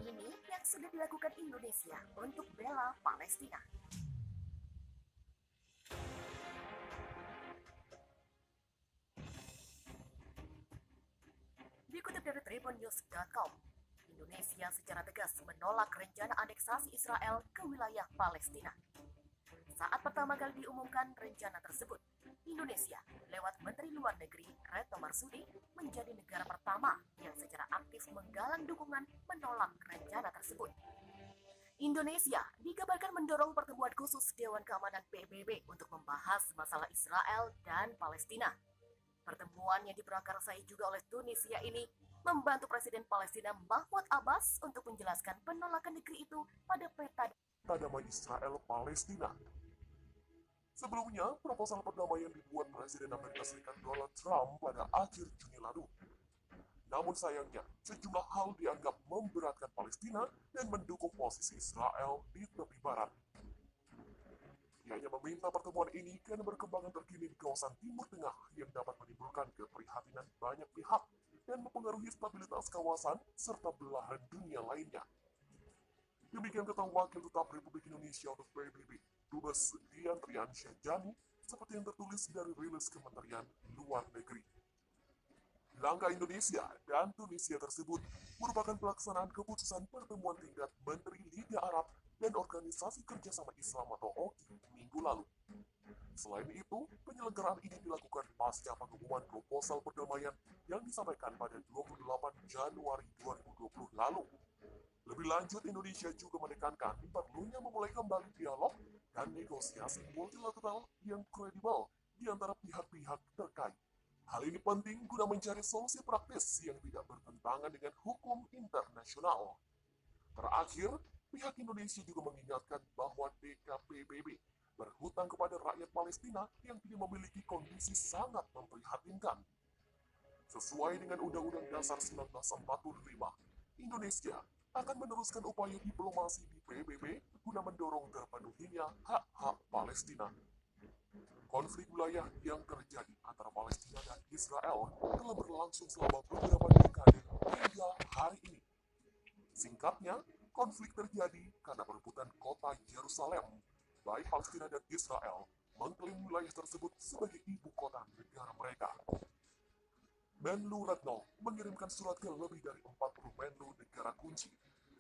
ini yang sudah dilakukan Indonesia untuk bela Palestina. Dikutip dari tribunnews.com, Indonesia secara tegas menolak rencana aneksasi Israel ke wilayah Palestina. Saat pertama kali diumumkan rencana tersebut, Indonesia lewat Menteri Luar Negeri Retno Marsudi menjadi negara pertama yang secara aktif menggalang dukungan menolak rencana tersebut. Indonesia dikabarkan mendorong pertemuan khusus Dewan Keamanan PBB untuk membahas masalah Israel dan Palestina. Pertemuan yang diprakarsai juga oleh Tunisia ini membantu Presiden Palestina Mahmud Abbas untuk menjelaskan penolakan negeri itu pada peta damai Israel-Palestina. Sebelumnya, proposal perdamaian dibuat Presiden Amerika Serikat Donald Trump pada akhir Juni lalu. Namun sayangnya, sejumlah hal dianggap memberatkan Palestina dan mendukung posisi Israel di tepi barat. Ia hanya meminta pertemuan ini karena perkembangan terkini di kawasan Timur Tengah yang dapat menimbulkan keprihatinan banyak pihak dan mempengaruhi stabilitas kawasan serta belahan dunia lainnya. Demikian kata Wakil Tetap Republik Indonesia untuk PBB, Dubes Dian Trian Syahjani, seperti yang tertulis dari rilis Kementerian Luar Negeri. Langkah Indonesia dan Tunisia tersebut merupakan pelaksanaan keputusan pertemuan tingkat Menteri Liga Arab dan Organisasi Kerjasama Islam atau OKI minggu lalu. Selain itu, penyelenggaraan ini dilakukan pasca pengumuman proposal perdamaian yang disampaikan pada 28 Januari 2020 lalu. Lebih lanjut, Indonesia juga menekankan perlunya memulai kembali dialog dan negosiasi multilateral yang kredibel di antara pihak-pihak terkait. Hal ini penting guna mencari solusi praktis yang tidak bertentangan dengan hukum internasional. Terakhir, pihak Indonesia juga mengingatkan bahwa DKPBB berhutang kepada rakyat Palestina yang kini memiliki kondisi sangat memprihatinkan. Sesuai dengan Undang-Undang Dasar 1945, Indonesia akan meneruskan upaya diplomasi di PBB guna mendorong terpenuhinya hak-hak Palestina. Konflik wilayah yang terjadi antara Palestina dan Israel telah berlangsung selama beberapa dekade hingga hari ini. Singkatnya, konflik terjadi karena perebutan kota Yerusalem. Baik Palestina dan Israel mengklaim wilayah tersebut sebagai ibu kota negara mereka. Menlu Retno mengirimkan surat ke lebih dari 40 Menlu negara kunci,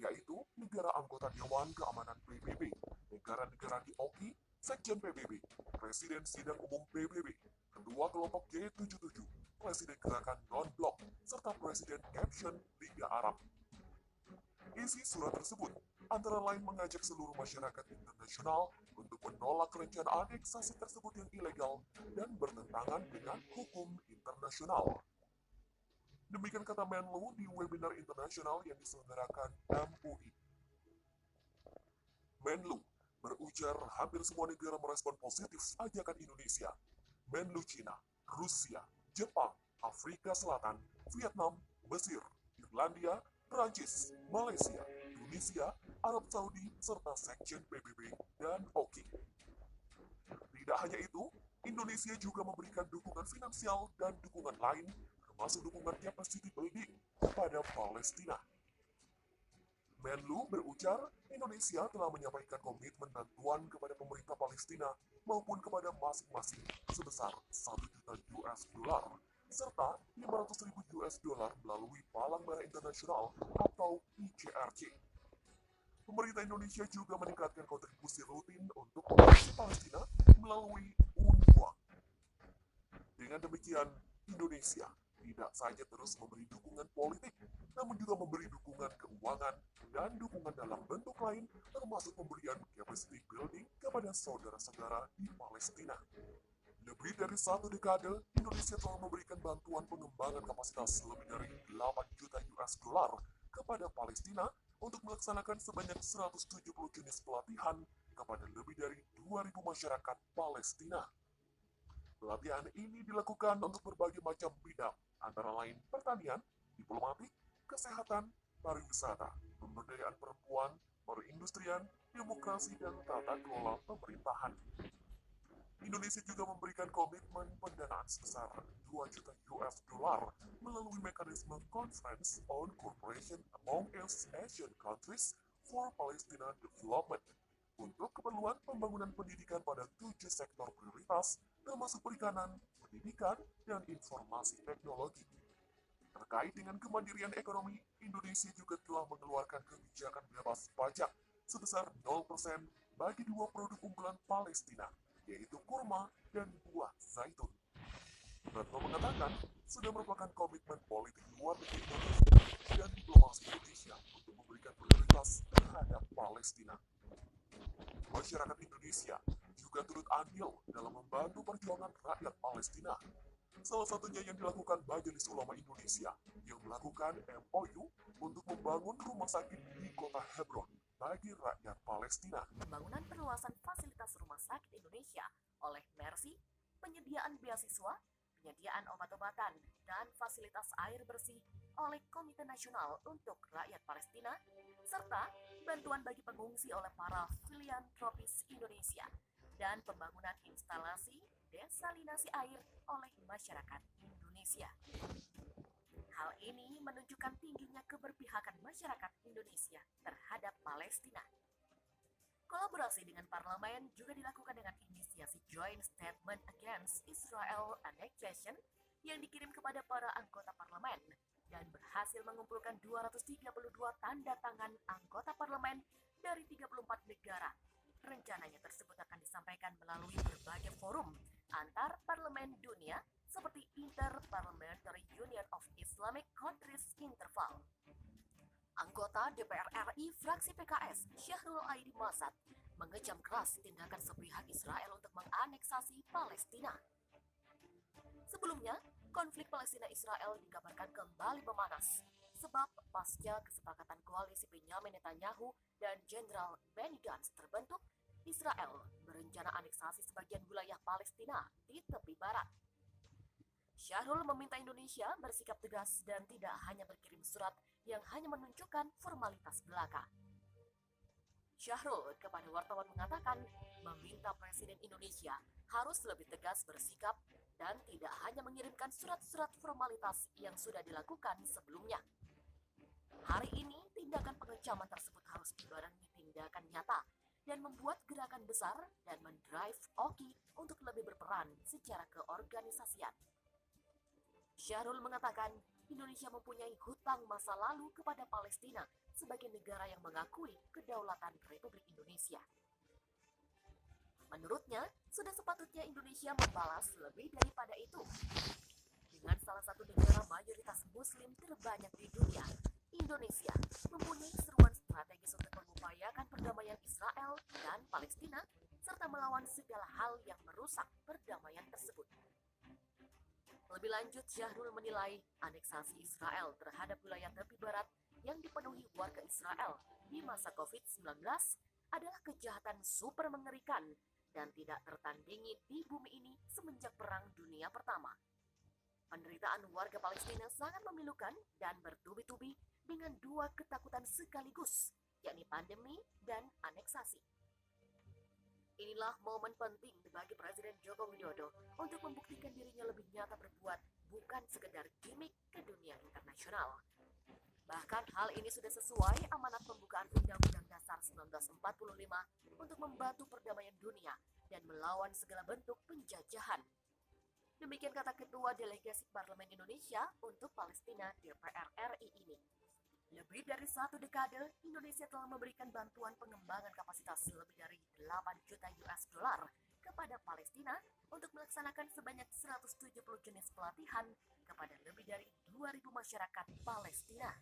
yaitu negara anggota Dewan Keamanan PBB, negara-negara di OKI, Sekjen PBB, Presiden Sidang Umum PBB, Ketua Kelompok G77, Presiden Gerakan Non-Blok, serta Presiden Caption Liga Arab. Isi surat tersebut antara lain mengajak seluruh masyarakat internasional untuk menolak rencana aneksasi tersebut yang ilegal dan bertentangan dengan hukum internasional. Demikian kata Menlu di webinar internasional yang diselenggarakan MUI. Menlu berujar hampir semua negara merespon positif ajakan Indonesia. Menlu Cina, Rusia, Jepang, Afrika Selatan, Vietnam, Mesir, Irlandia, Prancis, Malaysia, Tunisia, Arab Saudi, serta Sekjen PBB dan OKI. Tidak hanya itu, Indonesia juga memberikan dukungan finansial dan dukungan lain termasuk dukungan capacity building kepada Palestina. Menlu berujar, Indonesia telah menyampaikan komitmen bantuan kepada pemerintah Palestina maupun kepada masing-masing sebesar 1 juta US dollar serta 500.000 US dollar melalui Palang Merah Internasional atau ICRC. Pemerintah Indonesia juga meningkatkan kontribusi rutin untuk populasi Palestina melalui UNRWA. Dengan demikian, Indonesia tidak saja terus memberi dukungan politik, namun juga memberi dukungan keuangan dan dukungan dalam bentuk lain, termasuk pemberian capacity building kepada saudara-saudara di Palestina. Lebih dari 1 dekade, Indonesia telah memberikan bantuan pengembangan kapasitas lebih dari 8 juta US dollar kepada Palestina untuk melaksanakan sebanyak 170 jenis pelatihan kepada lebih dari 2.000 masyarakat Palestina. Pelatihan ini dilakukan untuk berbagai macam bidang, antara lain pertanian, diplomatik, kesehatan, pariwisata, pemberdayaan perempuan, perindustrian, demokrasi, dan tata kelola pemerintahan. Indonesia juga memberikan komitmen pendanaan sebesar 2 juta US dollar melalui mekanisme Conference on Cooperation Among East Asian Countries for Palestine Development untuk keperluan pembangunan pendidikan pada 7 sektor prioritas termasuk perikanan, pendidikan, dan informasi teknologi. Terkait dengan kemandirian ekonomi, Indonesia juga telah mengeluarkan kebijakan bebas pajak sebesar 0% bagi dua produk unggulan Palestina, yaitu kurma dan buah zaitun. Retno mengatakan, sudah merupakan komitmen politik luar negeri Indonesia dan diplomasi Indonesia untuk memberikan prioritas terhadap Palestina. Masyarakat Indonesia juga turut andil dalam membantu perjuangan rakyat Palestina. Salah satunya yang dilakukan Majelis Ulama Indonesia yang melakukan MOU untuk membangun rumah sakit di kota Hebron bagi rakyat Palestina. Pembangunan perluasan fasilitas rumah sakit Indonesia oleh Mercy, penyediaan beasiswa, penyediaan obat-obatan, dan fasilitas air bersih oleh Komite Nasional untuk Rakyat Palestina, serta bantuan bagi pengungsi oleh para filantropis Indonesia, dan pembangunan instalasi desalinasi air oleh masyarakat Indonesia. Hal ini menunjukkan tingginya keberpihakan masyarakat Indonesia terhadap Palestina. Kolaborasi dengan parlemen juga dilakukan dengan inisiasi Joint Statement Against Israel Annexation yang dikirim kepada para anggota parlemen dan berhasil mengumpulkan 232 tanda tangan anggota parlemen dari 34 negara. Rencananya tersebut akan disampaikan melalui berbagai forum antar parlemen dunia seperti Inter-Parliamentary Union of Islamic Countries Interval. Anggota DPR RI fraksi PKS Syahrul Aidi Masad mengecam keras tindakan sepihak Israel untuk menganeksasi Palestina. Sebelumnya, konflik Palestina-Israel dikabarkan kembali memanas sebab pasca kesepakatan koalisi Benyamin Netanyahu dan Jenderal Benny Gantz terbentuk, Israel berencana aneksasi sebagian wilayah Palestina di tepi barat. Syahrul meminta Indonesia bersikap tegas dan tidak hanya berkirim surat yang hanya menunjukkan formalitas belaka. Syahrul kepada wartawan mengatakan meminta Presiden Indonesia harus lebih tegas bersikap dan tidak hanya mengirimkan surat-surat formalitas yang sudah dilakukan sebelumnya. Hari ini, tindakan pengecaman tersebut harus dibarengi tindakan nyata dan membuat gerakan besar dan mendrive OKI untuk lebih berperan secara keorganisasian. Syahrul mengatakan Indonesia mempunyai hutang masa lalu kepada Palestina sebagai negara yang mengakui kedaulatan Republik Indonesia. Menurutnya, sudah sepatutnya Indonesia membalas lebih daripada itu. Dengan salah satu negara mayoritas Muslim terbanyak di dunia, Indonesia mempunyai seruan strategis untuk mengupayakan perdamaian Israel dan Palestina serta melawan segala hal yang merusak perdamaian tersebut. Lebih lanjut, Syahrul menilai aneksasi Israel terhadap wilayah tepi barat yang dipenuhi warga Israel di masa COVID-19 adalah kejahatan super mengerikan dan tidak tertandingi di bumi ini semenjak Perang Dunia Pertama. Penderitaan warga Palestina sangat memilukan dan bertubi-tubi dengan dua ketakutan sekaligus, yakni pandemi dan aneksasi. Inilah momen penting bagi Presiden Joko Widodo untuk membuktikan dirinya lebih nyata berbuat, bukan sekedar gimmick ke dunia internasional. Bahkan hal ini sudah sesuai amanat pembukaan Undang-Undang Dasar 1945 untuk membantu perdamaian dunia dan melawan segala bentuk penjajahan. Demikian kata Ketua Delegasi Parlemen Indonesia untuk Palestina DPR RI ini. Lebih dari 1 dekade, Indonesia telah memberikan bantuan pengembangan kapasitas lebih dari 8 juta US dollar kepada Palestina untuk melaksanakan sebanyak 170 jenis pelatihan kepada lebih dari 2.000 masyarakat Palestina.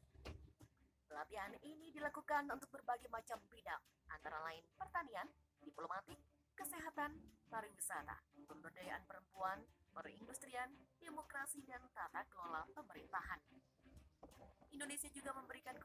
Pelatihan ini dilakukan untuk berbagai macam bidang, antara lain pertanian, diplomatik, kesehatan, pariwisata, pemberdayaan perempuan, perindustrian, demokrasi, dan tata kelola pemerintahan. Indonesia juga memberikan